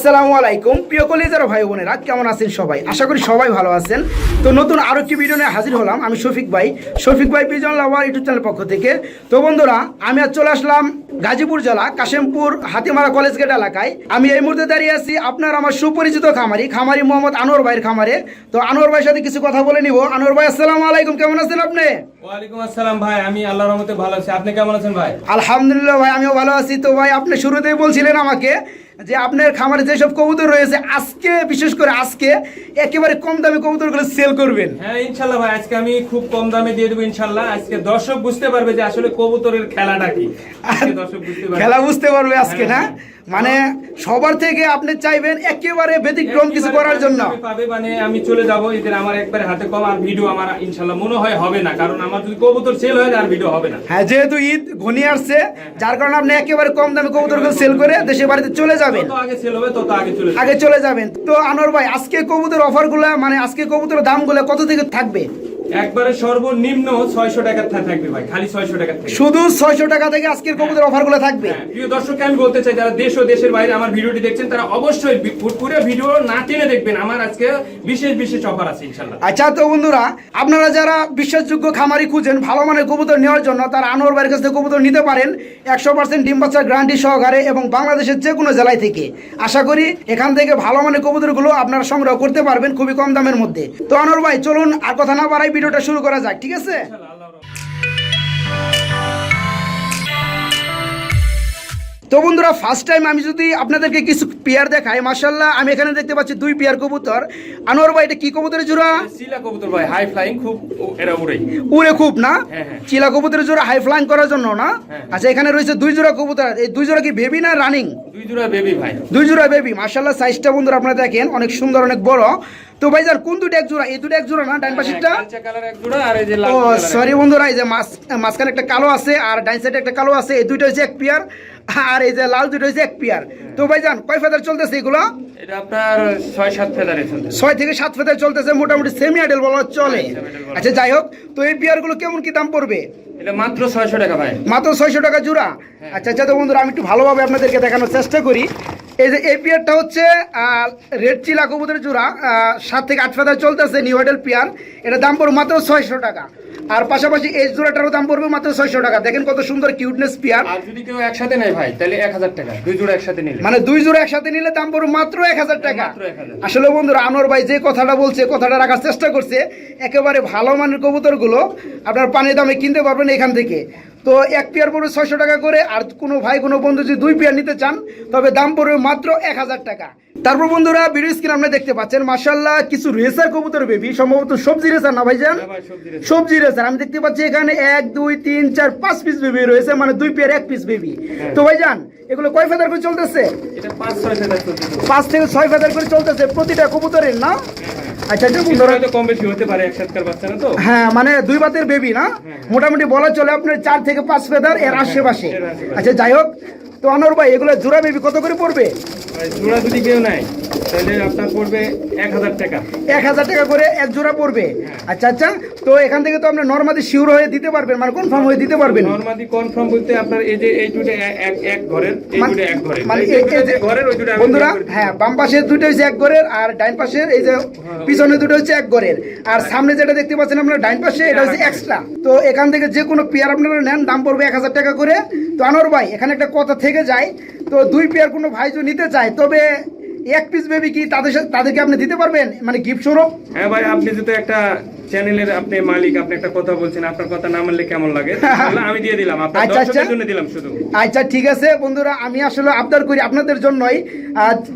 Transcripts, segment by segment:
আসসালামু আলাইকুম প্রিয় কলিজার ভাই বোনেরা, কেমন আছেন সবাই? আশা করি সবাই ভালো আছেন। তো নতুন আরো একটি ভিডিও নিয়ে হাজির হলাম। আমি শফিক ভাই পিজন লাভার ইউটিউব চ্যানেল পক্ষ থেকে। তো বন্ধুরা, আমি আজ চলে আসলাম গাজীপুর জেলা কাশেমপুর হাতিমারা কলেজ গেট এলাকায়। আমি এই মুহূর্তে দাঁড়িয়ে আছি আপনার আমার সুপরিচিত খামারি মোহাম্মদ আনোয়ার ভাইয়ের খামারে। তো আনোয়ার ভাইয়ের সাথে কিছু কথা বলে নিব। আনোয়ার ভাই, আসসালামু আলাইকুম, কেমন আছেন আপনি? ওয়ালাইকুম আসসালাম ভাই, আমি আল্লাহর রহমতে ভালো আছি। আপনি কেমন আছেন ভাই? আলহামদুলিল্লাহ ভাই, আমিও ভালো আছি। তো ভাই, আপনি শুরুতেই বলছিলেন আমাকে যে আপনার খামারে যেসব কবুতর রয়েছে আজকে, বিশেষ করে আজকে একেবারে কম দামে কবুতরগুলো সেল করবেন। হ্যাঁ ইনশাল্লাহ ভাই, আজকে আমি খুব কম দামে দিয়ে দেবো ইনশাল্লাহ। আজকে দর্শক বুঝতে পারবে যে আসলে কবুতরের খেলাটা কি। দর্শক বুঝতে পারবে, খেলা বুঝতে পারবে আজকে, না মানে সবার থেকে আপনি চাইবেন একেবারে ব্যতিক্রম কিছু করার জন্য পাবে। মানে আমি চলে যাবো এদের আমার একবারে হাতে কম, আর ভিডিও আমার ইনশাল্লাহ মনে হয় হবে না, কারণ আমার যদি কবুতর সেল হয় আর ভিডিও হবে না। হ্যাঁ, যেহেতু ঈদ ঘনিয়ে আসছে, যার কারণে আপনি একেবারে কম দামে কবুতরগুলো সেল করে দেশে বাড়িতে চলে যাবেন। যত আগে সেল হবে তত আগে চলে যাবেন। তো আনোয়ার ভাই, আজকে কবুতর অফারগুলো, মানে আজকে কবুতরের দামগুলো কত থেকে থাকবে? একবারে সর্বনিম্ন 600 টাকা থাকবে ভাই, খালি 600 টাকা থেকে। শুধু 600 টাকা থেকে আজকের কবুতর অফারগুলো থাকবে। প্রিয় দর্শককে আমি বলতে চাই, যারা দেশ ও দেশের বাইরে আমার ভিডিওটি দেখছেন তারা অবশ্যই পুরো ভিডিও না টেনে দেখবেন। আমার আজকে বিশেষ অফার আছে ইনশাআল্লাহ। আচ্ছা, তো বন্ধুরা, আপনারা যারা বিশ্বাসযোগ্য খামারি খুঁজেন ভালো মানের কবুতর নেওয়ার জন্য, তারা আনোয়ার ভাইয়ের কাছ থেকে কবুতর নিতে পারেন 100% ডিম বাচ্চা গ্যারান্টি সহকারে, এবং বাংলাদেশের যে কোনো জেলায় থেকে। আশা করি এখান থেকে ভালো মানের কবুতরগুলো আপনারা সংগ্রহ করতে পারবেন খুবই কম দামের মধ্যে। তো আনোয়ার ভাই, চলুন আর কথা না বাড়াই ভিডিওটা শুরু করা যাক, ঠিক আছে? তো বন্ধুরা, ফার্স্ট টাইম আমি যদি আপনাদেরকে কিছু পেয়ার দেখাই, মাশাআল্লাহ আমি এখানে দেখতে পাচ্ছি 2 পেয়ার কবুতর। আনোয়ার ভাই, এটা কি কবুতরের জোড়া? চিলা কবুতর ভাই, হাই ফ্লাইং, খুব এরা উড়ে খুব, না? হ্যাঁ। চিলা কবুতরের জোড়া হাই ফ্লাইং করার জন্য, না? আচ্ছা, এখানে রয়েছে 2 জোড়া কবুতর। এই 2 জোড়া কি বেবি না রানিং? 2 জোড়া বেবি ভাই, 2 জোড়া বেবি। মাশাআল্লাহ, সাইজটা বন্ধুরা আপনারা দেখেন অনেক সুন্দর, অনেক বড়। তো ভাইজান, কোন দুটো এক জোড়া? এই দুটো এক জোড়া না, ডান পাশেরটা? কালচা কালার এক জোড়া, আর এই যে লাল ও কালার। সরি বন্ধুরা, এই যে মাঝখানে একটা কালো আছে আর ডান সাইডে একটা কালো আছে, এই দুটো হচ্ছে এক পেয়ার, আর এই যে লাল দুটো হচ্ছে এক পেয়ার। তো ভাইজান, কয় ফেদার চলতেছে এগুলো? এটা আপনার 6-7 ফেদারে চলতেছে। 6 থেকে 7 ফেদার চলতেছে, মোটামুটি সেমি আইডল বলা চলে। আচ্ছা, যাই হোক, তো এই পেয়ারগুলো কেমন কি দাম পড়বে? এটা মাত্র 600 টাকা ভাই, মাত্র 600 টাকা জোড়া। আচ্ছা, তো বন্ধুরা, আমি একটু ভালোভাবে আপনাদেরকে দেখানোর চেষ্টা করি। এই যে এই পেয়ারটা হচ্ছে রেড চিলা কবুতরের জোড়া, 7 থেকে 8 ফেদার চলতেছে, নিউ আইডল পেয়ার। এটা দাম পড়বে মাত্র 600 টাকা। আর পাশাপাশি এই জোড়াটারও দাম পড়বে মাত্র 600 টাকা। দেখেন কত সুন্দর কিউটনেস পেয়ার। আর যদি কেউ একসাথে নেয় ভাই, তাহলে 1000 টাকা। 2 জোড়া একসাথে নিলে, মানে 2 জোড়া একসাথে নিলে দাম পড়বে মাত্র 1000 টাকা। মাত্র 1000। আসলে বন্ধুরা, আনোয়ার ভাই যে কথাটা বলছে, কথাটা রাখার চেষ্টা করছে। একেবারে ভালো মানের কবুতরগুলো আপনার পানির দামে কিনতে পারবেন এখান থেকে। তো এক পেয়ার পড়বে 600 টাকা করে। আর কোনো ভাই, কোনো বন্ধু যদি 2 পেয়ার নিতে চান, তবে দাম পড়বে মাত্র 1000 টাকা। তারপর বন্ধুরা, ভিডিও স্ক্রিন আপনি দেখতে পাচ্ছেন মাশাআল্লাহ কিছু রেসার কবুতর বেবি, সম্ভবত সবজি রেসার, না ভাইজান? সবজি রেসার। আমি দেখতে পাচ্ছি এখানে 1 2 3 4 5 পিস বেবি রয়েছে, মানে 2 পেয়ার 1 পিস বেবি। তো ভাইজান, এগুলো কয় ফেদার করে চলতেছে? এটা 5-6 ফেদার চলতেছে। 5 থেকে 6 ফেদার করে চলতেছে প্রতিটা কবুতরের, না? আচ্ছা, বন্ধুরা, হয়তো কম বেশি হতে পারে, একসাথে বাচ্চা না তো। হ্যাঁ, মানে 2 বাতের বেবি, না? মোটামুটি বলা চলে আপনার 4 থেকে 5 ফেদার এর আশেপাশে। আচ্ছা, যাই হোক, তো আনোয়ার ভাই, এগুলো জোড়া বেবি কত করে পড়বে? জোড়া যদি কেউ নেয় তাহলে আপনার পড়বে 1000 টাকা। 1000 টাকা করে এক জোড়া পড়বে। আচ্ছা, তো এখান থেকে তো আপনি নরমালি শিওর হয়ে দিতে পারবেন, মানে কনফার্ম হয়ে দিতে পারবেন? নরমালি কনফার্ম বলতে আপনার এই যে এই দুটো এক ঘরের, এই দুটো এক ঘরের, মানে এই যে ঘরের ওই দুটো বন্ধুরা, হ্যাঁ, বাম পাশের দুটো হচ্ছে এক ঘরের, আর ডান পাশের এই যে পিছনে দুটো হচ্ছে এক ঘরের, আর সামনে যেটা দেখতে পাচ্ছেন আপনারা ডান পাশে, এটা হচ্ছে এক্সট্রা। তো এখান থেকে যে কোনো পেয়ার আপনারা নেন, দাম পড়বে 1000 টাকা করে। তো আনোয়ার ভাই, এখানে একটা কথা থেকে যায়, তো 2 পেয়ার কোনো ভাই যদি নিতে চায়, তবে 1 পিস বেবি কি তাদেরকে আপনি দিতে পারবেন, মানে গিফট স্বরূপ? হ্যাঁ ভাই, আপনি যেহেতু একটা চ্যানেলের আপনি মালিক, আপনি একটা কথা বলছেন, আপনার কথা না মানলে কেমন লাগে? আমি দিয়ে দিলাম, আপনার দর্শকদের জন্য দিলাম শুধু। আচ্ছা, ঠিক আছে বন্ধুরা, আমি আসলে আবদার করি আপনাদের জন্যই,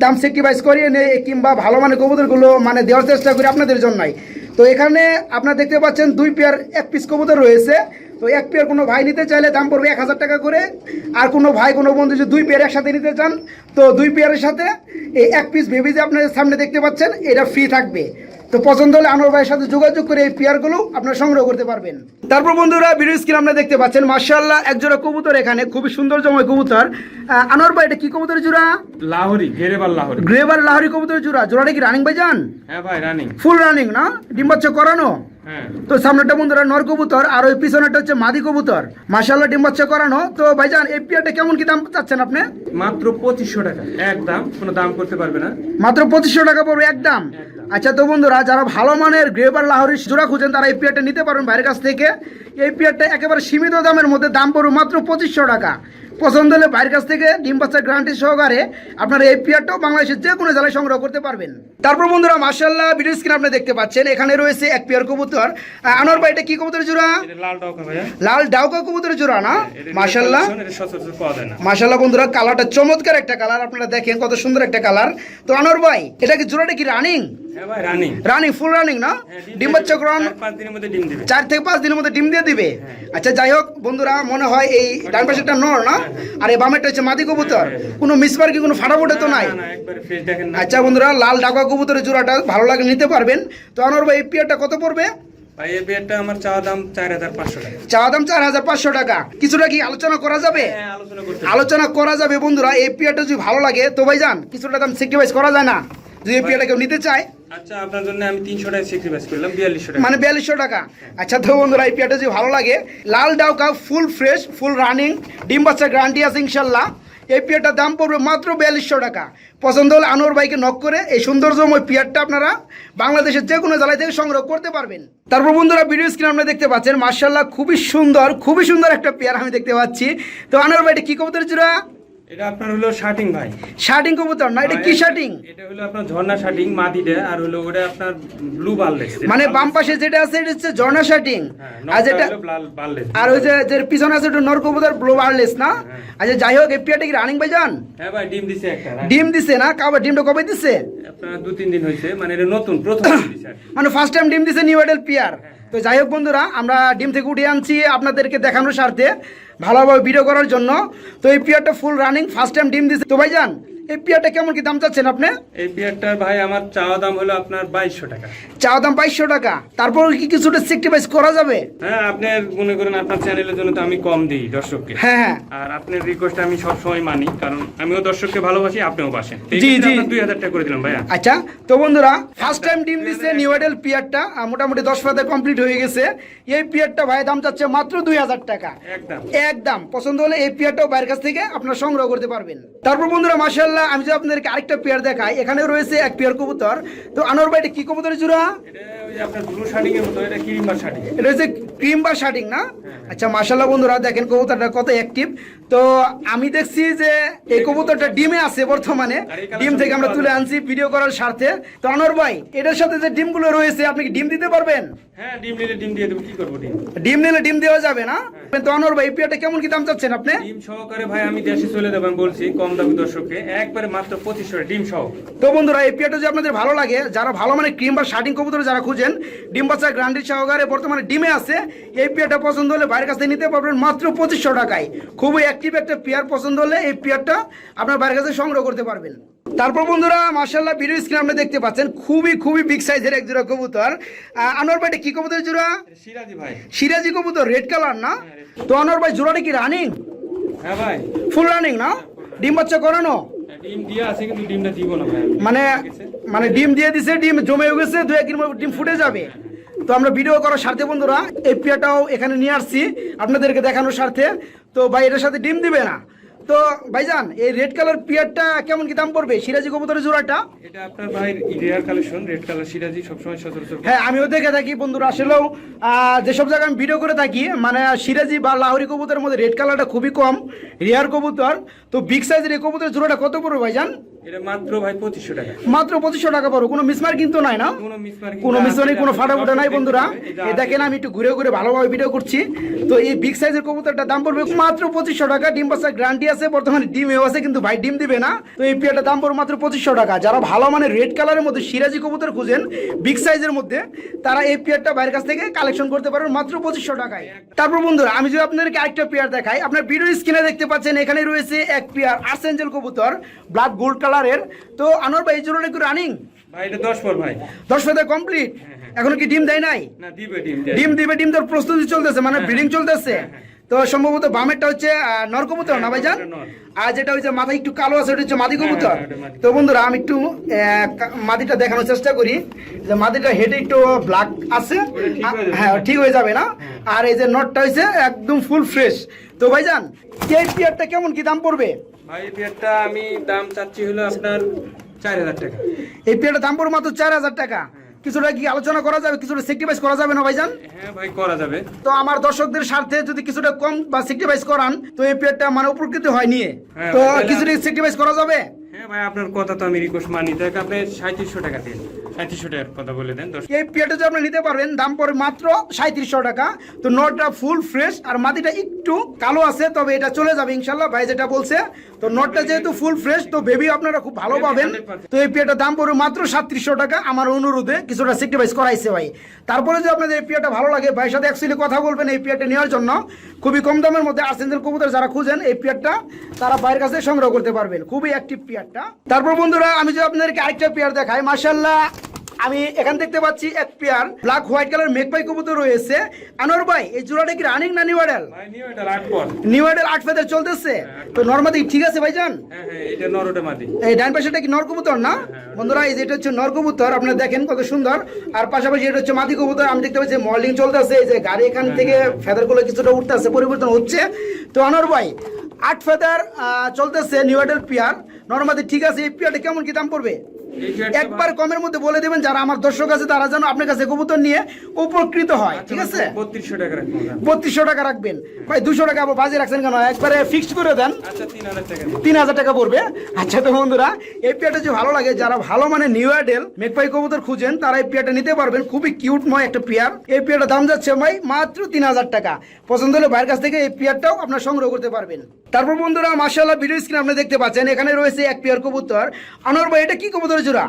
দাম স্যাক্রিফাইস করিয়ে নেই, কিংবা ভালো মানে কবুতরগুলো মানে দেওয়ার চেষ্টা করি আপনাদের জন্যই। তো এখানে আপনারা দেখতে পাচ্ছেন 2 পেয়ার 1 পিস কবুতর রয়েছে। তো 1 পেয়ার কোনো ভাই নিতে চাইলে দাম পড়বে 1000 টাকা করে। আর কোনো ভাই, কোনো বন্ধু যদি 2 পেয়ার একসাথে নিতে চান, তো 2 পেয়ারের সাথে এই 1 পিস বেবি যে আপনাদের সামনে দেখতে পাচ্ছেন, এটা ফ্রি থাকবে। তো পছন্দ হলে আনোয়ার ভাইয়ের সাথে যোগাযোগ করে এই পেয়ারগুলো আপনারা সংগ্রহ করতে পারবেন। তারপর বন্ধুরা, ভিডিও স্ক্রিন আপনারা দেখতে পাচ্ছেন মাশাআল্লাহ এক জোড়া কবুতর, এখানে খুবই সুন্দর জময় কবুতর। আনোয়ার ভাই, এটা কি কবুতরের জোড়া? লাহোরি, গ্রেবার লাহোরি কবুতরের জোড়া। জোড়াটা কি রানিং ভাইজান? হ্যাঁ ভাই, রানিং, ফুল রানিং, না? ডিম বাচ্চা করানো? হ্যাঁ তো সামনেটা বন্ধুরা নর কবুতর আর ওই পিছনেটা হচ্ছে মাদি কবুতর, মাশাআল্লাহ ডিম বাচ্চা করানো। তো ভাইজান এই পেয়ারটা কেমন কি দাম চাচ্ছেন আপনি? মাত্র 2500 টাকা একদম, কোনো দাম করতে পারবে না। মাত্র 2500 টাকা পড়বে একদম। আচ্ছা তো বন্ধুরা, যারা ভালো মানের গ্রেবার লাহোরি জোড়া খুঁজেন তারা এই পেয়ারটা নিতে পারবেন ভাইয়ের কাছ থেকে। এই পেয়ারটা একেবারে সীমিত দামের মধ্যে, দাম পড়বে মাত্র 2500 টাকা। পছন্দ হলে ভাইয়ের কাছ থেকে ডিম বাচ্চা গ্যারান্টি সহকারে আপনারা এই পেয়ারটাও বাংলাদেশের যে কোনো জেলায় সংগ্রহ করতে পারবেন। তারপর বন্ধুরা মাশাআল্লাহ ভিডিও স্ক্রিনে আপনি দেখতে পাচ্ছেন এখানে রয়েছে এক পেয়ার কবুতর। আনোয়ার ভাই এটা কি কবুতরের জোড়া? এটা লাল ডাউকা ভাইয়া, লাল ডাউকা কবুতরের জোড়া না? মাশাআল্লাহ এটা সচরাচর পাওয়া যায় না। মাশাআল্লাহ বন্ধুরা, কালারটা চমৎকার একটা কালার, আপনারা দেখেন কত সুন্দর একটা কালার। তো আনোয়ার ভাই এটা কি জোড়াটা কি রানিং? হ্যাঁ ভাই রানিং, রানিং ফুল রানিং না? ডিম বাচ্চা করান 4-5 দিনের মধ্যে ডিম দিবে। 4 থেকে 5 দিনের মধ্যে ডিম দিয়ে দিবে। আচ্ছা যাই হোক বন্ধুরা, মনে হয় এই ডান পাশেরটা নর না, আর এই বামেরটা হচ্ছে মাদি কবুতর। কোনো মিসমার কি কোনো ফাটাফোটা তো নাই? না না, একবারে ফ্রেশ দেখেন না। আচ্ছা বন্ধুরা, লাল ডাকা কবুতরের জোড়াটা ভালো লাগলে নিতে পারবেন। তো আনোয়ার ভাই এই পেয়ারটা কত পড়বে? ভাই এই পেয়ারটা আমার চাওয়া দাম 4500 টাকা। চাওয়া দাম 4500 টাকা। কিছুটা কি আলোচনা করা যাবে? হ্যাঁ আলোচনা করতে আলোচনা করা যাবে বন্ধুরা। এই পেয়ারটা যদি ভালো লাগে তো ভাইজান কিছুটা দাম স্যাক্রিফাইস করা যায় না যদি এই পেয়ারটা কেউ নিতে চায়? আচ্ছা আপনার জন্য আমি 300 টাকা স্যাক্রিফাইস করলাম, 4200 টাকা। মানে 4200 টাকা। আচ্ছা তো বন্ধুরা, এই পেয়ারটা যদি ভালো লাগে, লাল ডাউকা ফুল ফ্রেশ ফুল রানিং ডিম বাচ্চা গ্যারান্টি আছে ইনশাল্লাহ। এই পেয়ারটার দাম পড়বে মাত্র 4200 টাকা। পছন্দ হলে আনোয়ার ভাইকে নক করে এই সৌন্দর্যময় পেয়ারটা আপনারা বাংলাদেশের যে কোনো জেলায় থেকে সংগ্রহ করতে পারবেন। তারপর বন্ধুরা ভিডিও স্ক্রিনে আপনারা দেখতে পাচ্ছেন মাশাআল্লাহ খুবই সুন্দর একটা পেয়ার আমি দেখতে পাচ্ছি। তো আনোয়ার ভাই এটা কি কবুতরের জোড়া? এটা আপনার হলো শার্টিং ভাই। শার্টিং কবুতর না, এটা কি শার্টিং? এটা হলো আপনার ঝর্ণা শার্টিং মাদিটা, আর হলো ওটা আপনার ব্লু বারলেস। মানে বাম পাশে যেটা আছে এটা হচ্ছে ঝর্ণা শার্টিং, আর যেটা বারলেস, আর ওই যে পিছনে আছে ওটা নর কবুতর ব্লু বারলেস না? আচ্ছা যাই হোক, এই পেয়ারটা কি রানিং ভাইজান? হ্যাঁ ভাই ডিম দিছে একটা। ডিম দিছে না? কবে ডিমটা কবে দিছে? আপনার 2-3 দিন হয়েছে, মানে এটা নতুন প্রথম ডিম দিছে আর কি। মানে ফার্স্ট টাইম ডিম দিছে নিউ এডেল পেয়ার। তো যাই হোক বন্ধুরা, আমরা ডিম থেকে উঠে আনছি আপনাদেরকে দেখানোর স্বার্থে, ভালোভাবে ভিডিও করার জন্য। তো এই পেয়ারটা ফুল রানিং ফার্স্ট টাইম ডিম দিছে। তো ভাইজান এই পেয়ারটা কেমন কি দাম চাচ্ছেন আপনি? এই পেয়ারটার ভাই আমার চাওয়া দাম হলো আপনার 2200 টাকা। চাওয়া দাম 2200 টাকা। তারপর কি কিছুটা স্যাক্রিফাইস করা যাবে? হ্যাঁ আপনি মনে করেন আপনার চ্যানেলের জন্য তো আমি কম দিই দর্শককে। হ্যাঁ আর আপনার রিকোয়েস্ট আমি সব সময় মানি, কারণ আমিও দর্শককে ভালোবাসি, আপনিও বাসেন। জি, জি। 2000 টাকা করে দিলাম ভাইয়া। আচ্ছা তো বন্ধুরা, ফার্স্ট টাইম ডিম দিছে নিউ এডেল পিয়ারটা, মোটামুটি 10 পাতা কমপ্লিট হয়ে গেছে। এই পিয়ারটা ভাই দাম চাচ্ছে মাত্র 2000 টাকা একদম একদম। পছন্দ হলে এই পেয়ারটাও বাইরের কাছ থেকে আপনারা সংগ্রহ করতে পারবেন। তারপর বন্ধুরা মাশাআল্লাহ, আমি যে আপনাদেরকে আরেকটা পেয়ার দেখাই, এখানে রয়েছে এক পেয়ার কবুতর। তো আনোয়ার ভাই এটা কি কবুতরের জোড়া? এটা ওই যে আপনার ব্লু শার্টিং এর মতো, এটা ক্রিম শার্টিং। এটা হচ্ছে ক্রিম বা শার্টিং না? আচ্ছা মাশাআল্লাহ বন্ধুরা, দেখেন কবুতরটা কত অ্যাক্টিভ। তো আমি দেখছি যে এই কবুতরটা ডিমে আছে বর্তমানে, ডিম থেকে আমরা তুলে আনছি ভিডিও করার স্বার্থে। তো আনোয়ার ভাই এটার সাথে যে ডিমগুলো রয়েছে আপনি কি ডিম দিতে পারবেন? হ্যাঁ ডিম নিলে ডিম দিয়ে দেবো, কি করবো ডিম। ডিম নিলে ডিম দেওয়া যাবে না? তো আনোয়ার ভাই এই পেয়ারটা কেমন কি দাম চাচ্ছেন আপনি? ডিম সহকারে ভাই আমি দেশে চলে যাবো, আমি বলছি কম দামি দর্শককে একবারে মাত্র 2500 টাকা ডিম সহ। তো বন্ধুরা এই পেয়ারটা যদি আপনাদের ভালো লাগে, যারা ভালো মানে ক্রিম বা শার্টিং কবুতর যারা খুঁজেন, ডিম বাচ্চা গ্যারান্টি সহকারে বর্তমানে ডিমে আছে, এই পেয়ারটা পছন্দ হলে বাইরের কাছ থেকে নিতে পারবেন মাত্র 2500 টাকায়। খুবই অ্যাক্টিভ একটা পেয়ার, পছন্দ হলে এই পেয়ারটা আপনার বাইরের কাছে সংগ্রহ করতে পারবেন। তারপর বন্ধুরা মাশাআল্লাহ ভিডিও স্ক্রিনে আপনি দেখতে পাচ্ছেন খুবই বিগ সাইজের এক জোড়া কবুতর। আনোয়ার ভাই এটা কি কবুতর জোড়া? সিরাজি ভাই। সিরাজি কবুতর, রেড কালার না? তো আনোয়ার ভাই জোড়াটা কি রানিং? হ্যাঁ ভাই ফুল রানিং না? ডিম বাচ্চা করানো? ডিম দিয়ে আছে কিন্তু ডিমটা দিব না ভাই। মানে ডিম দিয়ে দিছে, ডিম জমে গেছে, 2-1 দিন ডিম ফুটে যাবে। তো আমরা ভিডিও করার স্বার্থে বন্ধুরা এই পেয়ারটাও এখানে নিয়ে আসছি আপনাদেরকে দেখানোর স্বার্থে। তো ভাই এটার সাথে ডিম দিবে না? তো ভাইজান এই রেড কালার পেয়ারটা কেমন কি দাম পড়বে? সিরাজি কবুতরের জোড়াটা এটা আপনার ভাই রেয়ার কালেকশন, রেড কালার সিরাজি সবসময় সচরাচর। হ্যাঁ আমিও দেখে থাকি বন্ধুরা, আসলেও যেসব জায়গায় আমি ভিডিও করে থাকি মানে সিরাজি বা লাহোরি কবুতরের মধ্যে রেড কালারটা খুবই কম, রেয়ার কবুতর। তো বিগ সাইজের এই কবুতরের জোড়াটা কত পড়বে ভাইজান? এটা মাত্র ভাই 2500 টাকা। মাত্র 2500 টাকা পড়বে। কোনো মিসমার কিন্তু নাই না? কোনো মিসমার কোনো ফাটাফুটা নাই বন্ধুরা। এই দেখেন আমি একটু ঘুরে ভালোভাবে ভিডিও করছি। তো এই বিগ সাইজের কবুতরটার দাম পড়বে মাত্র 2500 টাকা। ডিম বাচ্চার গ্যারান্টি আছে, বর্তমানে ডিমেও আছে, কিন্তু ভাই ডিম দিবে না। তো এই পেয়ারটার দাম পড়বে মাত্র 2500 টাকা। যারা ভালো মানে রেড কালারের মধ্যে সিরাজি কবুতর খুঁজেন বিগ সাইজের মধ্যে, তারা এই পেয়ারটা বাইরের কাছ থেকে কালেকশন করতে পারবেন মাত্র 2500 টাকায়। তারপর বন্ধুরা আমি যদি আপনাদেরকে আরেকটা পেয়ার দেখাই, আপনার ভিডিও স্ক্রিনে দেখতে পাচ্ছেন এখানে রয়েছে এক পেয়ার আর্সেঞ্জেল কবুতর ব্ল্যাক গোল্ড কালারের। তো আনোয়ার ভাই এই জোড়াটা একটু রানিং? ভাই এটা 10 পর ভাই। 10 পাতা কমপ্লিট। এখনো কি ডিম দেয় নাই? না দিবে, ডিম দিবে, ডিম দেওয়ার প্রস্তুতি চলতেছে, মানে ব্রিডিং চলতেছে। তো সম্ভবত বামেরটা হচ্ছে নর কবুতর না ভাইজান, এটা নর। আর যেটা হচ্ছে মাথা একটু কালো আছে ওটা হচ্ছে মাদি কবুতর। হ্যাঁ, ওটা মাদি। তো বন্ধুরা আমি একটু মাদিটা দেখানোর চেষ্টা করি যে মাদিটা হেডে একটু ব্ল্যাক আছে, ওটা ঠিক হয়ে যাবে। হ্যাঁ ঠিক হয়ে যাবে না। আর এই যে নটটা হচ্ছে একদম ফুল ফ্রেশ। তো ভাইজান এই পেয়ারটা কেমন কি দাম পড়বে? ভাই এই পেয়ারটা আমি দাম চাচ্ছি হলো আপনার 4000 টাকা। এই পেয়ারটা দাম পড়বে মাত্র 4000 টাকা। কিছুটা কি আলোচনা করা যাবে, কিছুটা সেক্রিফাইস করা যাবে না ভাইজান? হ্যাঁ ভাই করা যাবে। তো আমার দর্শকদের স্বার্থে যদি কিছুটা কম বা সেক্রিফাইস করান তো এই পেয়ারটা মানে উপকৃত হয় নিয়ে, হ্যাঁ, তো তাহলে- কিছুটা সেক্রিফাইস করা যাবে? হ্যাঁ ভাই আপনার কথা তো আমি রিকোয়েস্ট মানি, তাই আপনি 3700 টাকা দিন, 3700 টাকার কথা বলে দেন। এই পেয়ারটা যে আপনি নিতে পারবেন দাম পড়ে মাত্র 3700 টাকা। তো নটটা ফুল ফ্রেশ আর মাটিটা একটু কালো আছে, তবে এটা চলে যাবে ইনশাল্লাহ ভাই যেটা বলছে। তো নটটা যেহেতু ফুল ফ্রেশ তো বেবি আপনারা খুব ভালো পাবেন। তো এই পেয়ারটার দাম পড়বে মাত্র 3700 টাকা। আমার অনুরোধে কিছুটা সেক্রিফাইস করাইছে ভাই। তারপরে যদি আপনাদের এই পেয়ারটা ভালো লাগে ভাইয়ের সাথে অ্যাকচুয়ালি কথা বলবেন এই পেয়ারটা নেওয়ার জন্য। খুবই কম দামের মধ্যে আর্সেঞ্জেল কবুতর যারা খুঁজেন এই পেয়ারটা তারা ভাইয়ের কাছে সংগ্রহ করতে পারবেন, খুবই অ্যাক্টিভ পেয়ারটা। তারপর বন্ধুরা আমি যদি আপনাদেরকে আরেকটা পেয়ার দেখাই, মাশাআল্লাহ আমি এখান দেখতে পাচ্ছি এক পেয়ার ব্ল্যাক হোয়াইট কালার মেঘপাই কবুতর রয়েছে। আনোয়ার ভাই এই জোড়াটা কি রানিং না নিউ অ্যাডাল? ভাই নিও এটা লাট পর। নিউ অ্যাডাল 8 ফেদার চলতেছে। তো নরমাদি ঠিক আছে ভাইজান? হ্যাঁ হ্যাঁ এটা নরটা মাদি। এই ডান পাশেটা কি নর কবুতর না বন্ধুরা? এই যে এটা হচ্ছে নর কবুতর, আপনারা দেখেন কত সুন্দর। আর পাশাপাশি এটা হচ্ছে মাদি কবুতর। আমি দেখতে পাচ্ছি মল্ডিং চলতেছে, এই যে গাড়ি এখান থেকে ফেদার গুলো কিছুটা উঠতেছে, পরিবর্তন হচ্ছে। তো আনোয়ার ভাই 8 ফেদার চলতেছে নিউ অ্যাডাল পেয়ার নরমাদি ঠিক আছে। এই পেয়ারটা কেমন কি দাম পড়বে? এই পেয়ারটা একবার কমের মধ্যে বলে দেবেন যারা আমার দর্শক আছে তারা যেন আপনার কাছে কবুতর নিয়ে উপকৃত হয়, ঠিক আছে? 3200 টাকা রাখবো না। 3200 টাকা রাখবেন ভাই। 200 টাকা আবার বাজে রাখছেন কেন? একবারে ফিক্সড করে দেন, আচ্ছা 3000 টাকা দিন। 3000 টাকা পড়বে। আচ্ছা তো বন্ধুরা এই পেয়ারটা যে ভালো লাগে, যারা ভালো মানে নিউ অ্যাডেল মেঘপাই কবুতর খুঁজেন তারা এই পেয়ারটা নিতে পারবেন। খুবই কিউটময় একটা পেয়ার। এই পেয়ারটার দাম যাচ্ছে ভাই মাত্র 3000 টাকা। পছন্দ হলে ভাইয়ের কাছ থেকে এই পেয়ারটাও আপনার সংগ্রহ করতে পারবেন। তারপর বন্ধুরা মাশাআল্লাহ ভিডিও স্ক্রিন আপনি দেখতে পাচ্ছেন এখানে রয়েছে এক পেয়ার কবুতর। আনোয়ার ভাই এটা কি কবুতরের জোড়া?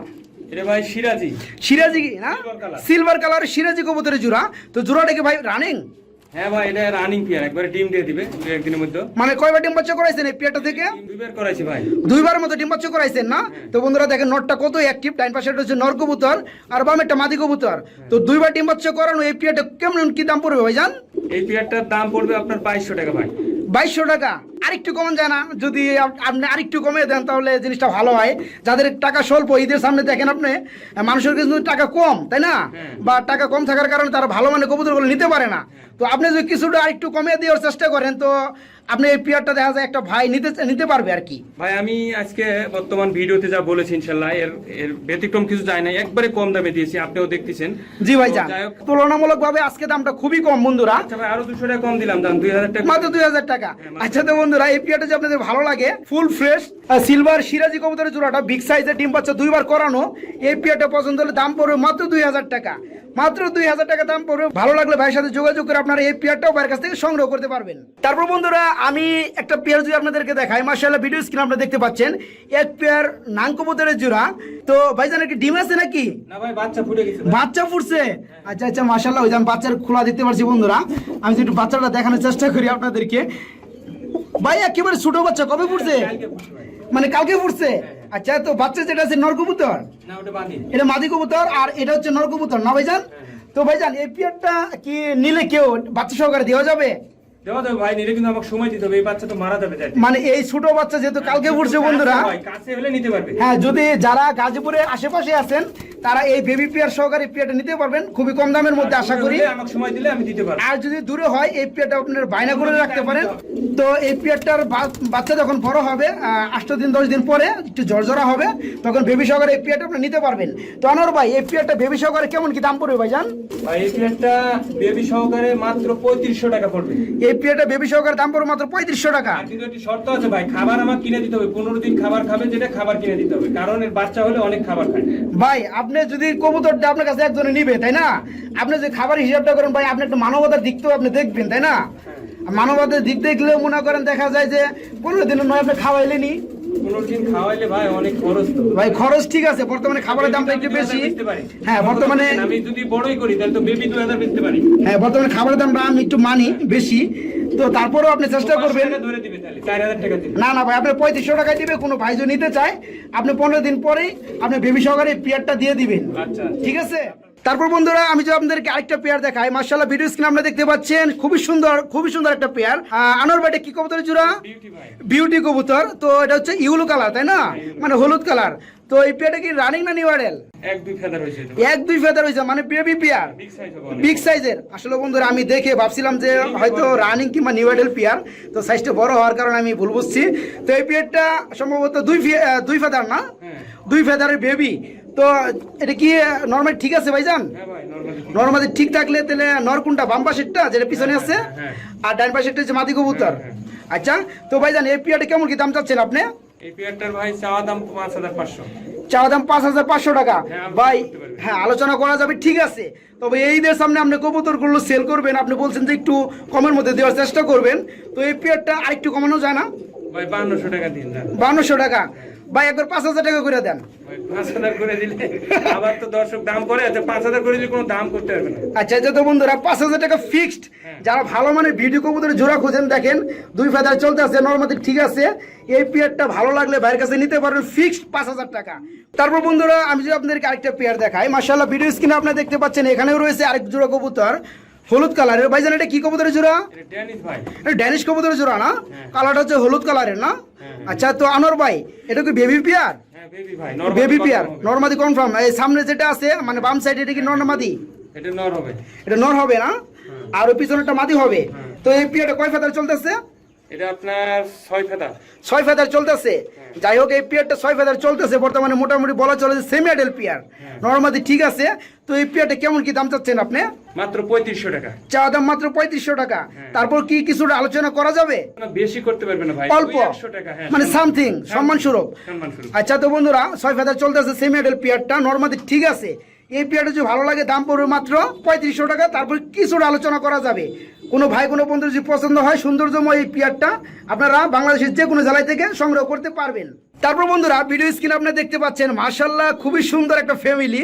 এটা ভাই সিরাজি। সিরাজি না? Silver color। সিলভার কালার সিরাজি কবুতরের জোড়া। তো জোড়াটা কি ভাই রানিং? হ্যাঁ ভাই এটা রানিং পেয়ার, একবারে ডিম দিয়ে দিবে দু একদিনের মধ্যে। মানে কয়বার ডিম বাচ্চা করাইছেন এই পেয়ারটা থেকে? ডিম দুইবার করাইছি ভাই। দুইবার মতো ডিম বাচ্চা করাইছেন না? তো বন্ধুরা দেখেন নটটা কত অ্যাক্টিভ। ডাইন পাশে হচ্ছে নর কবুতর আর বামেরটা মাদি কবুতর। তো দুইবার ডিম বাচ্চা করানো এই পেয়ারটা কেমন কি দাম পড়বে ভাইজান? এই পেয়ারটার দাম পড়বে আপনার 2200 টাকা ভাই। 2200 টাকা। আরেকটু কমান যায় না? যদি আপনি আরেকটু কমিয়ে দেন তাহলে জিনিসটা ভালো হয়। যাদের টাকা স্বল্প ঈদের সামনে দেখেন আপনি মানুষের কিন্তু টাকা কম, তাই না? বা টাকা কম থাকার কারণে তারা ভালো মানে কবুতরগুলো নিতে পারে না। তো আপনি যদি কিছুটা আরেকটু কমিয়ে দেওয়ার চেষ্টা করেন তো আপনি এই পেয়ারটা দেখা যায় একটা ভাই নিতে পারবে আর কি। ভাই আমি আজকে বর্তমান ভিডিওতে যা বলেছি ইনশাআল্লাহ এর ব্যতিক্রম কিছু যায় না, একবারে কম দামে দিয়েছি, আপনিও দেখতেছেন। জি ভাইজান তো যাই হোক, তুলনামূলকভাবে আজকে দামটা খুবই কম বন্ধুরা, আচ্ছা ভাই আরো 200 টাকা কম দিলাম, দাম 2000 টাকা। মাত্র 2000 টাকা। আচ্ছা তো বন্ধুরা এই পেয়ারটা যদি আপনাদের ভালো লাগে ফুল ফ্রেশ সিলভার সিরাজি কবুতরের জোড়াটা বিগ সাইজের ডিম বাচ্চা দুইবার করানো এই পেয়ারটা পছন্দ হলে দাম পড়বে মাত্র 2000 টাকা। মাত্র 2000 টাকা দাম পড়বে। ভালো লাগলে ভাইয়ের সাথে যোগাযোগ করে আপনারা এই পেয়ারটাও ভাইয়ের কাছ থেকে সংগ্রহ করতে পারবেন। তারপর বন্ধুরা আমি একটা পেয়ার যদি আপনাদেরকে দেখাই, মাশাআল্লাহ ভিডিও স্ক্রিন আপনারা দেখতে পাচ্ছেন এক পেয়ার নাং কবুতরের জোড়া। তো ভাইজান কি ডিম আছে নাকি? না ভাই বাচ্চা ফুটে গেছে ভাই। বাচ্চা ফুটছে? আচ্ছা আচ্ছা মাশাআল্লাহ ওই যে আমি বাচ্চার খোলা দেখতে পাচ্ছি বন্ধুরা। আমি যদি একটু বাচ্চাটা দেখানোর চেষ্টা করি আপনাদেরকে। ভাই একেবারে ছোট বাচ্চা, কবে ফুটছে? কালকে ফুটছে ভাই। মানে কালকে ফুটছে? আচ্ছা তো বাচ্চা যেটা আছে নর কবুতর, না ওটা বাকি। এটা মাদি কবুতর আর এটা হচ্ছে নর কবুতর না ভাইজান? তো ভাইজান এই পেয়ারটা কি নিলে কেউ বাচ্চা সহকারে দেওয়া যাবে? দেওয়া যাবে ভাই, নিলে কিন্তু আমাকে সময় দিতে হবে, এই বাচ্চা তো মারা যাবে যাইতে। মানে এই ছোট বাচ্চা যেহেতু কালকে ফুটছে বন্ধুরা, ভাই কাছে হলে নিতে পারবে। হ্যাঁ যদি যারা গাজীপুরের আশেপাশে আছেন তারা এই বেবি পেয়ার সহকারে পেয়ারটা নিতে পারবেন খুবই কম দামের মধ্যে আশা করি। হলে আমাকে সময় দিলে আমি দিতে পারবো। আর যদি দূরে হয় এই পেয়ারটা আপনার বায়না করে রাখতে পারেন। তো এই পেয়ারটার বাচ্চা যখন বড় হবে 8 দিন 10 দিন পরে একটু জর্জরা হবে তখন বেবি সহকারে এই পেয়ারটা আপনি নিতে পারবেন। তো আনোয়ার ভাই এই পেয়ারটা বেবি সহকারে কেমন কি দাম পড়বে ভাইজান? ভাই এই পেয়ারটা বেবি সহকারে মাত্র 3500 টাকা পড়বে। এই পেয়ারটা বেবি সহকারে দাম পড়বে মাত্র 3500 টাকা। আর কিন্তু একটি শর্ত আছে ভাই, খাবার আমার কিনে দিতে হবে, 15 দিন খাবার খাবে যেটা খাবার কিনে দিতে হবে, কারণ এর বাচ্চা হলে অনেক খাবার খায়। ভাই আপনি যদি কবুতরটা আপনার কাছে একজনে নিবে তাই না, আপনি যদি খাবার হিসাবটা করেন ভাই আপনি একটা মানবতার দিক তো আপনি দেখবেন তাই না? মানবতার দিক দেখলেও মনে করেন দেখা যায় যে 15 দিন নয় আপনি খাওয়াইলেনি। 15 দিন খাওয়াইলে ভাই অনেক খরচ তো ভাই খরচ ঠিক আছে, বর্তমানে খাবারের দামটা একটু বেশি। হ্যাঁ বর্তমানে আমি যদি বড়ই করি তাহলে তো বেবি 2000 বেচতে পারি। হ্যাঁ বর্তমানে খাবারের দামটা আমি একটু মানি বেশি, তো তারপরেও আপনি চেষ্টা করবেন। ধরে দিবে তাহলে 4000 টাকা দিবে। না না ভাই আপনি 3500 টাকায় দিবে। কোনো ভাই যদি নিতে চায় আপনি 15 দিন পরেই আপনি বেবি সহকারে পেয়ারটা দিয়ে দিবেন, আচ্ছা ঠিক আছে? তারপর বন্ধুরা আমি যে আপনাদেরকে আরেকটা পেয়ার দেখাই, মাশাআল্লাহ ভিডিও স্ক্রিনে আপনারা দেখতে পাচ্ছেন খুবই সুন্দর একটা পেয়ার। আনোয়ার ভাই এটা কি কবুতরের জোড়া? বিউটি ভাই। বিউটি কবুতর। তো এটা হচ্ছে ইউলো কালার তাই না, মানে হলুদ কালার। তো এই পেয়ারটা কি রানিং না নিউ অ্যাডাল? এক দুই ফেদার হইছে এটা। এক দুই ফেদার হয়েছে, মানে বেবি পেয়ার, বিগ সাইজ হবে। বিগ সাইজের। আসলে বন্ধুরা আমি দেখে ভাবছিলাম যে হয়তো রানিং কিংবা নিউ অ্যাডাল পেয়ার, তো সাইজটা বড় হওয়ার কারণে আমি ভুল বুঝছি। তো এই পেয়ারটা সম্ভবত দুই ফেদার না, হ্যাঁ। দুই ফেদারের বেবি। তো এটা কি নরমালি ঠিক আছে ভাইজান? হ্যাঁ ভাই, নরমালি। নরমালি ঠিক থাকলে তাহলে নর কোনটা, বাম পাশেরটা যেটা পিছনে আছে, হ্যাঁ। আর ডান পাশেরটা হচ্ছে মাদি কবুতর। আচ্ছা, তো ভাইজান এই পেয়ারটা কেমন কি দাম চাচ্ছেন আপনি? এই পেয়ারটার ভাই চাওয়া দাম 5500। চাওয়া দাম 5500 টাকা। হ্যাঁ, ভাই করতে পারবেন। হ্যাঁ, আলোচনা করা যাবে, ঠিক আছে। তবে এইদের সামনে আপনি কবুতরগুলো সেল করবেন, আপনি বলছেন যে একটু কমের মধ্যে দেওয়ার চেষ্টা করবেন। তো এই পেয়ারটা আরেকটু কমানো যায় না? ভাই 5200 টাকা দিন যান। 5200 টাকা। ভাই একবার 5000 টাকা করে দেন। ভাই 5000 করে দিলে আবার তো দর্শক দাম করে, আচ্ছা 5000 করে দিলে কোনো দাম করতে পারবে না। আচ্ছা আচ্ছা, তো বন্ধুরা 5000 টাকা ফিক্সড। যারা ভালো মানের ভিডিও কবুতরের জোড়া খোঁজেন, দেখেন দুই ফেদার চলতে আছে, নরমালি ঠিক আছে। এই পেয়ারটা ভালো লাগলে ভাইয়ের কাছে নিতে পারবেন, ফিক্সড 5000 টাকা। তারপর বন্ধুরা আমি যদি আপনাদেরকে আরেকটা পেয়ার দেখাই, মাশাআল্লাহ ভিডিও স্ক্রিনে আপনারা দেখতে পাচ্ছেন এখানেও রয়েছে আরেক জোড়া কবুতর হলুদ কালারের। ভাইজান এটা কি কবুতরের জোড়া? এটা ড্যানিশ ভাই। এটা ড্যানিশ কবুতরের জোড়া না? কালারটা হচ্ছে হলুদ কালারের না? হ্যাঁ। আচ্ছা, তো আনোয়ার ভাই এটা কি বেবি পেয়ার? হ্যাঁ বেবি ভাই, বেবি পেয়ার, নরমাদি কনফার্ম। এই সামনে যেটা আছে মানে বাম সাইড, এটা কি নরমাদি? এটা নর হবে। এটা নর হবে না, আর ওই পিছনেরটা মাদি হবে। তো এই পেয়ারটা কয় ফেদার চলতেছে? এটা আপনার 6 ফেদার। 6 ফেদার চলতেছে। যাই হোক, এই পেয়ারটা 6 ফেদার চলতেছে বর্তমানে, মোটামুটি বলা চলে যে সেমি অ্যাডাল পেয়ার, নরমাদি ঠিক আছে। তো এই পেয়ারটা কেমন কি দাম চাচ্ছেন আপনি? মাত্র 3500 টাকা। চাওয়া দাম মাত্র 3500 টাকা। তারপর কি কিছুটা আলোচনা করা যাবে? না, বেশি করতে পারবে না ভাই, অল্প 100 টাকা। হ্যাঁ, মানে সামথিং সম্মান স্বরূপ। সম্মান স্বরূপ। আচ্ছা, তো বন্ধুরা 6 ফেদার চলতেছে সেমি অ্যাডাল পেয়ারটা, নরমাদি ঠিক আছে। এই পেয়ারটা যদি ভালো লাগে দাম পড়বে মাত্র 3500 টাকা। তারপর কিছুটা আলোচনা করা যাবে। কোনো ভাই কোনো বন্ধু যদি পছন্দ হয় সৌন্দর্যময় এই পেয়ারটা, আপনারা বাংলাদেশের যে কোনো জেলায় থেকে সংগ্রহ করতে পারবেন। তারপর বন্ধুরা ভিডিও স্ক্রিনে আপনারা দেখতে পাচ্ছেন মাশাআল্লাহ খুবই সুন্দর একটা ফ্যামিলি,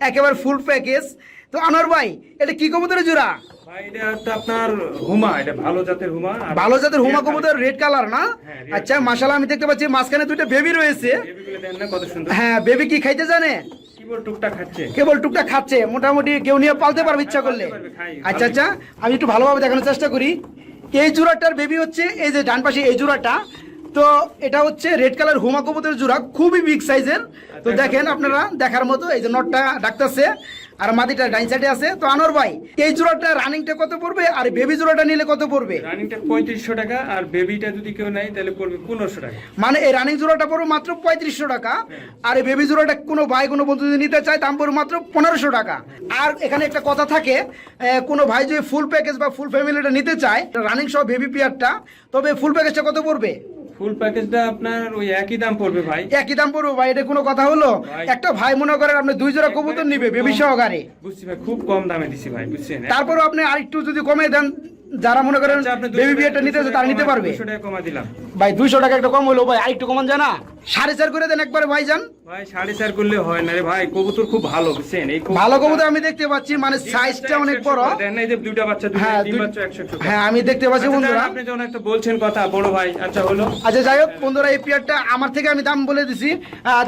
একেবারে ফুল প্যাকেজ। তো আনোয়ার ভাই এটা কি কবুতরের জোড়া? ভাই এটা হচ্ছে আপনার হুমা, এটা ভালো জাতের হুমা। আর ভালো জাতের হুমা কবুতর, রেড কালার না? হ্যাঁ, red আচ্ছা, মাশাআল্লাহ আমি দেখতে পাচ্ছি মাঝখানে দুইটা বেবি রয়েছে। বেবিগুলো দেন না কত সুন্দর। হ্যাঁ, বেবি কি খাইতে জানে? কিবোর্ড টুকটাক খাচ্ছে। কেবল টুকটাক খাচ্ছে, মোটামুটি কেউ নিয়ে পালতে পারবে ইচ্ছা করলে। পালতে পারবে, খাই, আচ্ছা আচ্ছা, আমি একটু ভালোভাবে দেখানোর চেষ্টা করি। এই জোড়াটার বেবি হচ্ছে এই যে ডান পাশে এই জোড়াটা। তো এটা হচ্ছে রেড কালার হুমা কবুতরের জোড়া, খুবই বিগ সাইজের। তো দেখেন আপনারা দেখার মতো, এই যে নটটা ডাকতেছে আর মাদিটা ডাইন সাইডে আছে। তো আনোয়ার ভাই এই জোড়াটা রানিংটা কত পড়বে, আর বেবি জোড়াটা নিলে কত পড়বে? রানিংটা 3500 টাকা, আর বেবিটা যদি কেউ নেয় তাহলে পড়বে 1500 টাকা। মানে এই রানিং জোড়াটা পড়বে মাত্র 3500 টাকা, আর এই বেবি জোড়াটা কোনো ভাই কোনো বন্ধু যদি নিতে চায় দাম পড়বে মাত্র 1500 টাকা। আর এখানে একটা কথা থাকে, কোনো ভাই যদি ফুল প্যাকেজ বা ফুল ফ্যামিলিটা নিতে চায় রানিং সহ বেবি পেয়ারটা, তবে ফুল প্যাকেজটা কত পড়বে? ফুল প্যাকেজটা আপনার ওই একই দাম পড়বে ভাই। একই দাম পড়বে ভাই, এটা কোনো কথা হলো? ভাই। একটা ভাই মনে করেন আপনি 2 জোড়া কবুতর নিবে বেবি সহকারে, বুঝছি ভাই, খুব কম দামে দিছি ভাই, বুঝছেন। তারপরও আপনি আরেকটু যদি কমে দেন, যারা মনে করেন আচ্ছা, আপনি বেবি 200 বিয়ারটা নিতে চায় তারা নিতে পারবে। 200 টাকা কমা দিলাম ভাই 200 টাকা একটা কম হলো ভাই, আরেকটু কমান যায় না? 4.5 করে দেন একবারে ভাই যান। ভাই 4.5 করলে হয় না রে ভাই, কবুতর খুব ভালো, বুঝছেন। এই ভালো কবুতর আমি দেখতে পাচ্ছি, মানে সাইজটা অনেক বড়। দেন না, এই যে দুইটা বাচ্চা, হ্যাঁ, তিন বাচ্চা 100 টাকা। হ্যাঁ আমি দেখতে পাচ্ছি আচ্ছা, বন্ধুরা। আপনি যখন একটা বলছেন কথা বড় ভাই, আচ্ছা হলো। আচ্ছা যাই হোক বন্ধুরা, এই পেয়ারটা আমার থেকে আমি দাম বলে দিছি,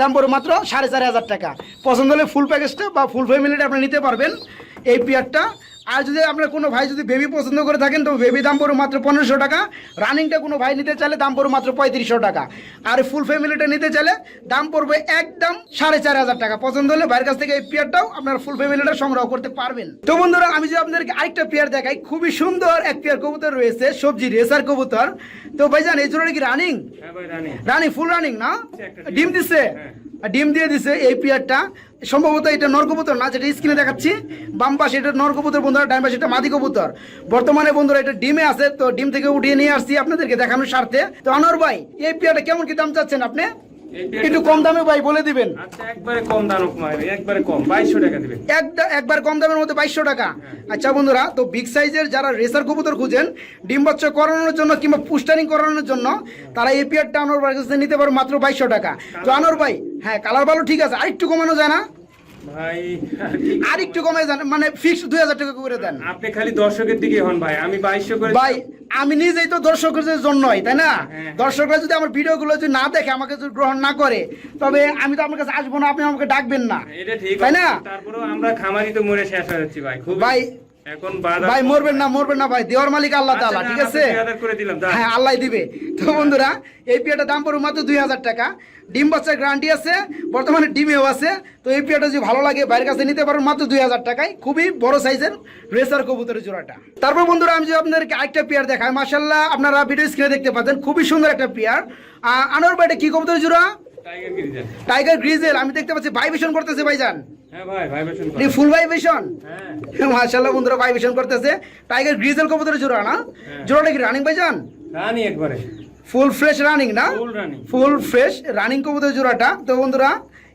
দাম পড়ে মাত্র 4500 টাকা। পছন্দ হলে ফুল প্যাকেজটা বা ফুল ফ্যামিলিটা আপনি নিতে পারবেন এই পেয়ারটা। আর যদি আপনার কোনো ভাই যদি বেবি পছন্দ করে থাকেন তো বেবি দাম পড়বে মাত্র 1500 টাকা। রানিংটা কোনো ভাই নিতে চাইলে দাম পড়বে মাত্র 3500 টাকা। আর ফুল ফ্যামিলিটা নিতে চাইলে দাম পড়বে একদম 4500 টাকা। পছন্দ হলে ভাইয়ের কাছ থেকে এই পেয়ারটাও আপনার ফুল ফ্যামিলিটা সংগ্রহ করতে পারবেন। তো বন্ধুরা আমি যদি আপনাদেরকে আরেকটা পেয়ার দেখাই, খুবই সুন্দর এক পেয়ার কবুতর রয়েছে, সবজি রেসার কবুতর। তো ভাইজান এই জোড়াটা কি রানিং? হ্যাঁ ভাই, রানি রানিং, ফুল রানিং না? একটা ডিম দিছে? হ্যাঁ। ডিম দিয়ে দিছে এই পেয়ারটা। সম্ভবত এটা নর কবুতর না, যেটা স্ক্রিনে দেখাচ্ছি বাম পাশে এটা নর কবুতর বন্ধুরা, ডান পাশে এটা মাদি কবুতর। বর্তমানে বন্ধুরা এটা ডিমে আছে, তো ডিম থেকে উঠিয়ে নিয়ে আসছি আপনাদেরকে দেখানোর স্বার্থে। তো আনোয়ার ভাই এই পেয়ারটা কেমন কি দাম চাচ্ছেন আপনি? এই পেয়ারটা একটু কম দামে ভাই বলে দিবেন। আচ্ছা একবারে কম দাম কমাবে, একবারে কম 2200 টাকা দিবেন। একবার কম দামের মধ্যে 2200 টাকা। আচ্ছা বন্ধুরা, তো বিগ সাইজের যারা রেসার কবুতর খুঁজেন ডিম বাচ্চা করানোর জন্য কিংবা পুস্টারিং করানোর জন্য, তারা এই পেয়ারটা আনোয়ার ভাইয়ের কাছে নিতে পারো মাত্র 2200 টাকা। তো আনোয়ার ভাই হ্যাঁ কালার ভালো ঠিক আছে, আরেকটু কমানো যায় না? ভাই আর একটু কমে যান, মানে ফিক্স 2000 টাকা করে দেন। আপনি খালি দর্শকের দিকে হন ভাই, আমি 2200 করে ভাই আমি নিজেই তো দর্শকদের জন্যই, তাই না? হ্যাঁ। দর্শকরা যদি আমার ভিডিওগুলো যদি না দেখে, আমাকে যদি গ্রহণ না করে, তবে আমি তো আপনার কাছে আসবো না, আপনি আমাকে ডাকবেন না, এটা ঠিক তাই না? তারপরেও আমরা খামারি তো মরে শেষ হয়ে যাচ্ছি ভাই, খুব ভাই এখন বাজার ভাই মরবেন না ভাই, দেওয়ার মালিক আল্লাহ তাআলা, ঠিক আছে? 2000 করে দিলাম দাও। হ্যাঁ, আল্লাহ দিবে। তো বন্ধুরা, এই পেয়ারটার দাম পড়বে মাত্র 2000 টাকা। ডিম বাচ্চার গ্যারান্টি আছে, বর্তমানে ডিমেও আছে। তো এই পেয়ারটা যদি ভালো লাগে বাইরের কাছে নিতে পারেন মাত্র 2000 টাকায়। খুবই বড় সাইজের রেসার কবুতরের জোড়াটা। তারপর বন্ধুরা, আমি যদি আপনাদেরকে আরেকটা পেয়ার দেখাই, মাশাআল্লাহ আপনারা ভিডিও স্ক্রিনে দেখতে পাচ্ছেন, খুবই সুন্দর একটা পেয়ার। আনোয়ার ভাই, এটা কি কবুতরের জোড়া? Tiger grizzle. Tiger grizzle. আমি দেখতে পাচ্ছি ভাইব্রেশন করতেছে ভাইজান। হ্যাঁ ভাই, ভাইব্রেশন করে। ফুল ভাইব্রেশন। হ্যাঁ মাশাআল্লাহ বন্ধুরা, ভাইব্রেশন করতেছে। টাইগার গ্রিজেল কবুতরের জোড়া না? হ্যাঁ। জোড়াটা কি রানিং ভাইজান? রানি একবারে ফুল ফ্রেশ রানিং না? ফুল রানি। ফুল ফ্রেশ রানিং কবুতরের জোড়াটা। তো বন্ধুরা,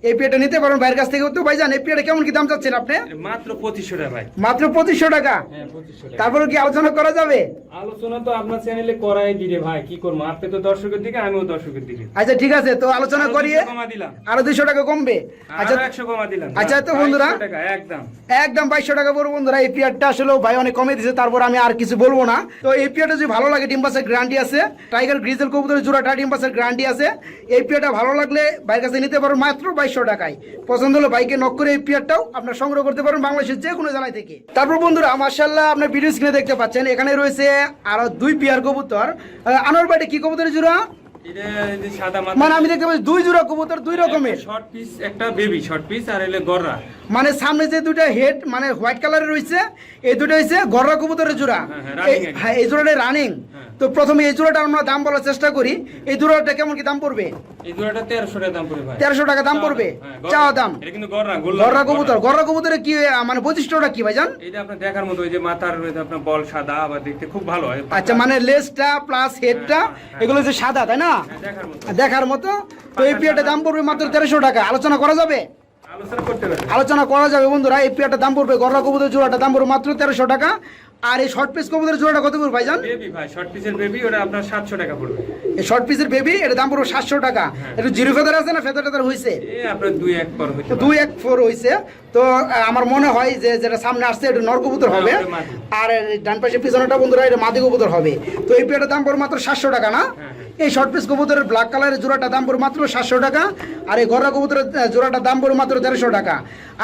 এই পেয়ারটা নিতে পারেন বাইরের কাছ থেকে। তো ভাইজান, এই পেয়ারটা কেমন কি দাম চাচ্ছেন আপনি? মাত্র 2500 টাকা ভাই। মাত্র 2500 টাকা। হ্যাঁ 2500 টাকা। তারপরে কি আলোচনা করা যাবে? আলোচনা তো আপনার চ্যানেলে করাই দিলে ভাই, কি করবো, আপনি তো দর্শকের দিকে, আমিও দর্শকের দিকে। আচ্ছা ঠিক আছে, তো আলোচনা আরো করিয়ে 200 কমা দিলাম। আরো 200 টাকা কমবে। আচ্ছা আরো 100 কমা দিলাম। আচ্ছা, তো বন্ধুরা, 2200 টাকা একদম। একদম 2200 টাকা পড়বে বন্ধুরা। এই পেয়ারটা আসলে ভাই অনেক কমে দিয়েছে, তারপর আমি আর কিছু বলবো না। তো এই পেয়ারটা যদি ভালো লাগে, ডিম বাসের গ্যারান্টি আছে। টাইগার গ্রিজেল কবুতরের জোড়াটা ডিম বাসের গ্যারান্টি আছে। এই পেয়ারটা ভালো লাগলে ভাইয়ের কাছে নিতে পারো মাত্র 2200 টাকায়। পছন্দ হলো বাইকে নক করে এই পেয়ারটাও আপনার সংগ্রহ করতে পারেন বাংলাদেশের যে কোনো জেলায় থেকে। তারপর বন্ধুরা, মাশাআল্লাহ আপনার ভিডিও স্ক্রিনে দেখতে পাচ্ছেন, এখানে রয়েছে আরো 2 পেয়ার কবুতর। আনোয়ার ভাই, এটা কি কবুতরের জোড়া? এটা এই যে সাদা মাথা, মানে আমি দেখতে পাচ্ছি 2 জোড়া কবুতর, 2 রকমের। শর্ট পিস, একটা বেবি শর্ট পিস, আর এলে গররা। মানে সামনে যে দুটো হেড মানে হোয়াইট কালারের রয়েছে, এই দুটো হচ্ছে গররা কবুতরের জোড়া। running হ্যাঁ, এই জোড়াটা রানিং। তো প্রথমে এই জোড়াটা আমরা দাম বলার চেষ্টা করি। এই জোড়াটা কেমন কি দাম পড়বে? এই জোড়াটা 1300 টাকা দাম পড়বে ভাই। 1300 টাকা দাম পড়বে, হ্যাঁ, চাওয়া দাম। এটা কিন্তু গররা, গররা কবুতর। গররা কবুতরের কি মানে বৈশিষ্ট্যটা কি ভাইজান? এটা আপনার দেখার মতো, ওই যে মাথার রয়েছে আপনার বল সাদা, আবার দেখতে খুব ভালো হয়। আচ্ছা, মানে লেজটা প্লাস হেডটা এগুলো হচ্ছে সাদা, তাই না? হ্যাঁ, দেখার মতো। দেখার মতো। তো এই পেয়ারটার দাম পড়বে মাত্র 1300 টাকা। আলোচনা করা যাবে? আলোচনা করতে পারবে। আলোচনা করা যাবে বন্ধুরা। এই পেয়ারটার দাম পড়বে, গররা কবুতরের জোড়াটা দাম পড়বে মাত্র 1300 টাকা। আর এই শর্ট পিস কবুতরের জোড়াটা কত পড়বে ভাইজান? বেবি ভাই, শর্ট পিসের বেবি, ওটা আপনার 700 টাকা পড়বে। এই শর্ট পিসের বেবি, এটা দাম পড়বে 700 টাকা। একটু জিরো ফেদার আছে না? ফেদার টেদার হয়েছে? এই আপনার 2-1 পর হইতে পারে। 2-1-4 হয়েছে। তো আমার মনে হয় যে যেটা সামনে আসছে এটা নর কবুতর হবে, হ্যাঁ, ওটা মাদি। আর এই ডান পাশে পিছনেটা বন্ধুরা এটা মাদি কবুতর হবে। তো এই পেয়ারটার দাম পড়বে মাত্র 700 টাকা না? এই শর্ট পিস কবুতরের ব্ল্যাক কালারের জোড়াটা দাম পড়বে মাত্র 700 টাকা। আর এই গররা কবুতরের জোড়াটার দাম পড়বে মাত্র 1300 টাকা।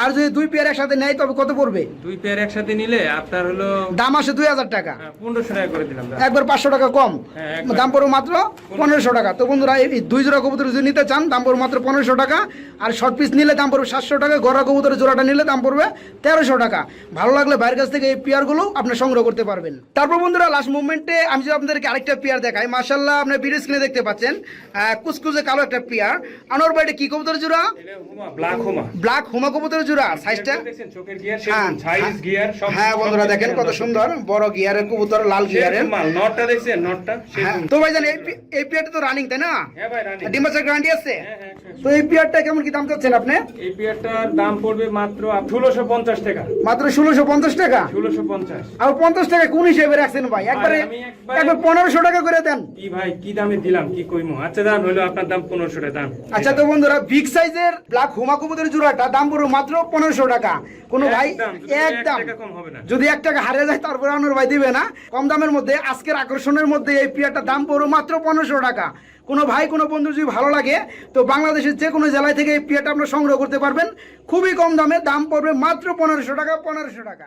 আর যদি 2 পেয়ার একসাথে নেয় তবে কত পড়বে? 2 পেয়ার একসাথে নিলে আপনার হলো দাম আসে 2000 টাকা। 1500 টাকা করে দিলাম দাম। একবার 500 টাকা কম, হ্যাঁ, একবার। দাম পড়বে মাত্র 1500 টাকা। তো বন্ধুরা, এই 2 জোড়া কবুতর যদি নিতে চান দাম পড়বে মাত্র 1500 টাকা। আর শর্ট পিস নিলে দাম পড়বে 700 টাকা। গররা কবুতরের জোড়াটা নিলে দাম পড়বে 1300 টাকা। ভালো লাগলে বাইরের কাছ থেকে এই পেয়ারগুলো আপনি সংগ্রহ করতে পারবেন। তারপর বন্ধুরা, লাস্ট মুভমেন্টে আমি যদি আপনাদেরকে আরেকটা পেয়ার দেখাই, মাশাআল্লাহ আপনার ভিডিও স্ক্রিনে দেখতে পাচ্ছেন, কুচকুচে কালো একটা পেয়ার। আনোয়ার ভাই, এটা কি কবুতরের জোড়া? এটা হুমা, ব্ল্যাক হুমা। ব্ল্যাক হুমা কবুতরের জোড়া। সাইজটা দেখছেন, চোখের গিয়ার, হ্যাঁ, সাইজ গিয়ার সব। হ্যাঁ বন্ধুরা, দেখেন কত সুন্দর বড় গিয়ারের কবুতর, লাল গিয়ারের। মাল নটটা দেখছেন, নটটা হ্যাঁ, তো ভাইজান এই পেয়ারটা তো রানিং, তাই না? হ্যাঁ ভাই, রানী। ডিম বাচ্চার গ্যারান্টি আছে। হ্যাঁ, হ্যাঁ, হ্যাঁ। তো এই পেয়ারটা কেমন কি দাম চাচ্ছেন আপনি? এই পেয়ারটার দাম পড়বে মাত্র 1650 টাকা। মাত্র 1650 টাকা। 1650। আর 50 টাকা কোন হিসেবে রাখছেন ভাই? একবারে আমি একবারে- একবার 1500 টাকা করে দেন। কি ভাই, কি দামে দিলাম, কি কইমু? আচ্ছা দাম হলো আপনার দাম 1500 টাকা দাম। আচ্ছা, তো বন্ধুরা, বিগ সাইজের ব্ল্যাক হুমা কবুতরের জোড়াটা দাম পড়বে মাত্র 1500 টাকা। কোনো ভাই যদি একদম 1 টাকা কম হবে না। যদি 1 টাকা হারিয়ে যায় তারপরে আনোয়ার ভাই দিবে না। কম দামের মধ্যে আজকের আকর্ষণের মধ্যে এই পেয়ারটার দাম পড়বে মাত্র 1500 টাকা। কোনো ভাই কোনো বন্ধু যদি ভালো লাগে তো বাংলাদেশের যে কোনো জেলায় থেকে এই পেয়ারটা আপনারা সংগ্রহ করতে পারবেন খুবই কম দামে। দাম পড়বে মাত্র 1500 টাকা, 1500 টাকা।